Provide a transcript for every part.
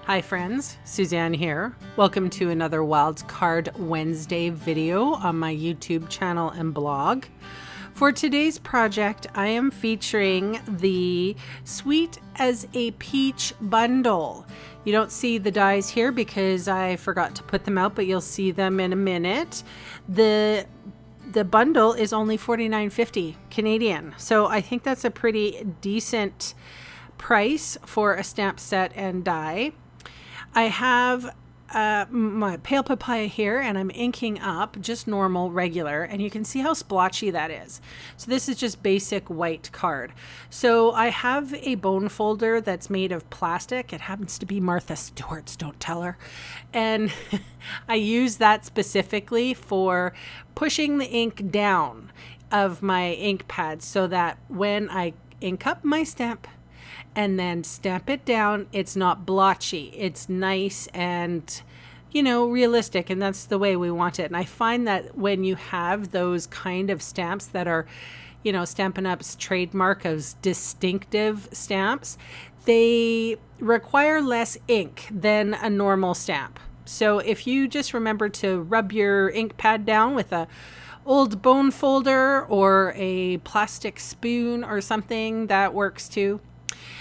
Hi friends, Suzanne here. Welcome to another Wild Card Wednesday video on my YouTube channel and blog. For today's project, I am featuring the Sweet as a Peach bundle. You don't see the dies here because I forgot to put them out, but you'll see them in a minute. The bundle is only $49.50 Canadian, so I think that's a pretty decent price for a stamp set and die. I have my Pale Papaya here, and I'm inking up just normal, regular, and you can see how splotchy that is. So this is just basic white card. So I have a bone folder that's made of plastic. It happens to be Martha Stewart's, don't tell her. And I use that specifically for pushing the ink down of my ink pad so that when I ink up my stamp and then stamp it down, it's not blotchy. It's nice and, you know, realistic, and that's the way we want it. And I find that when you have those kind of stamps that are, you know, Stampin' Up's trademark of distinctive stamps, they require less ink than a normal stamp. So if you just remember to rub your ink pad down with a old bone folder or a plastic spoon or something, that works too.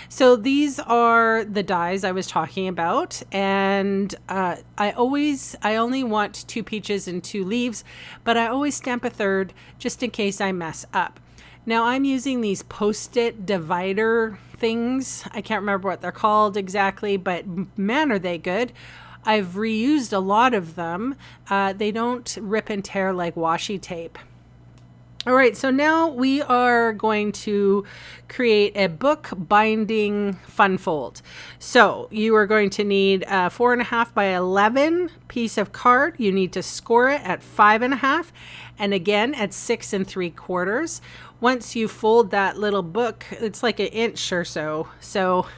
So these are the dies I was talking about, and I only want 2 peaches and 2 leaves, but I always stamp a third just in case I mess up. Now I'm using these Post-it divider things. I can't remember what they're called exactly, but man, are they good. I've reused a lot of them. They don't rip and tear like washi tape. All right, so now we are going to create a book binding fun fold. So you are going to need a 4.5 by 11 piece of card. You need to score it at 5.5 and again at 6 3/4. Once you fold that little book, it's like an inch or so. So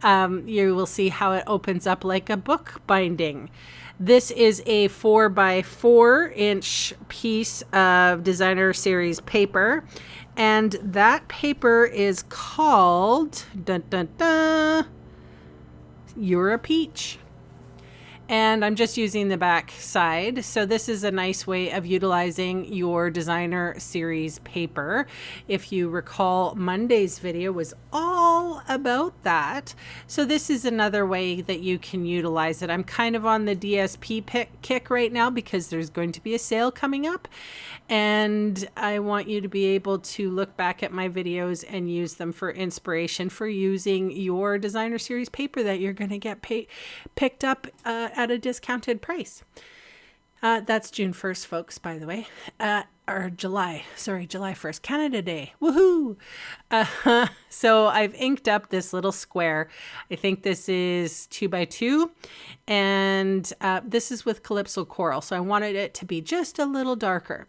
you will see how it opens up like a book binding. This is a 4 by 4 inch piece of designer series paper, and that paper is called You're a Peach. And I'm just using the back side. So this is a nice way of utilizing your designer series paper. If you recall, Monday's video was all about that. So this is another way that you can utilize it. I'm kind of on the DSP kick right now because there's going to be a sale coming up. And I want you to be able to look back at my videos and use them for inspiration for using your designer series paper that you're going to get picked up at a discounted price. That's June 1st, folks, by the way. Or July 1st, Canada Day. Woohoo! So I've inked up this little square. I think this is 2 by 2, and this is with Calypso Coral. So I wanted it to be just a little darker.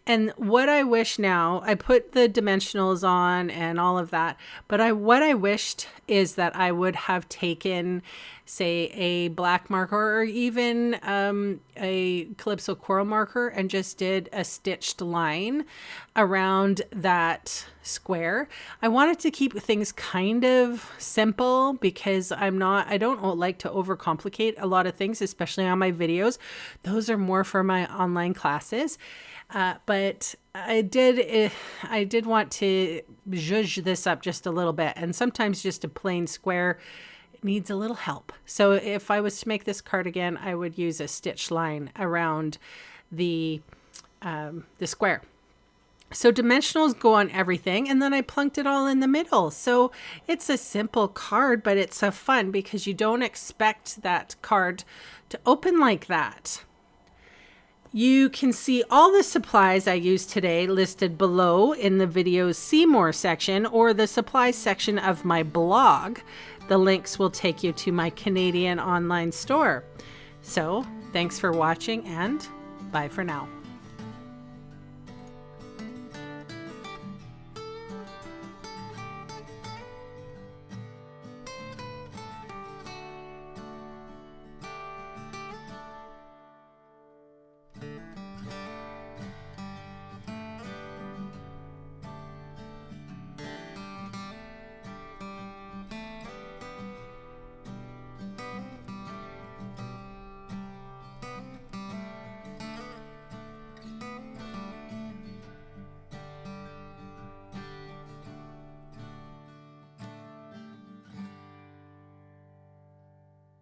And what I wish now, I put the dimensionals on and all of that, but what I wished is that I would have taken, say, a black marker or even a Calypso Coral marker and just did a stitched line around that square. I wanted to keep things kind of simple because I don't like to overcomplicate a lot of things, especially on my videos. Those are more for my online classes. But I did want to zhuzh this up just a little bit, and sometimes just a plain square needs a little help. So if I was to make this card again, I would use a stitch line around the square. So dimensionals go on everything, and then I plunked it all in the middle. So it's a simple card, but it's so fun because you don't expect that card to open like that. You can see all the supplies I used today listed below in the video's See More section or the supplies section of my blog. The links will take you to my Canadian online store. So thanks for watching, and bye for now.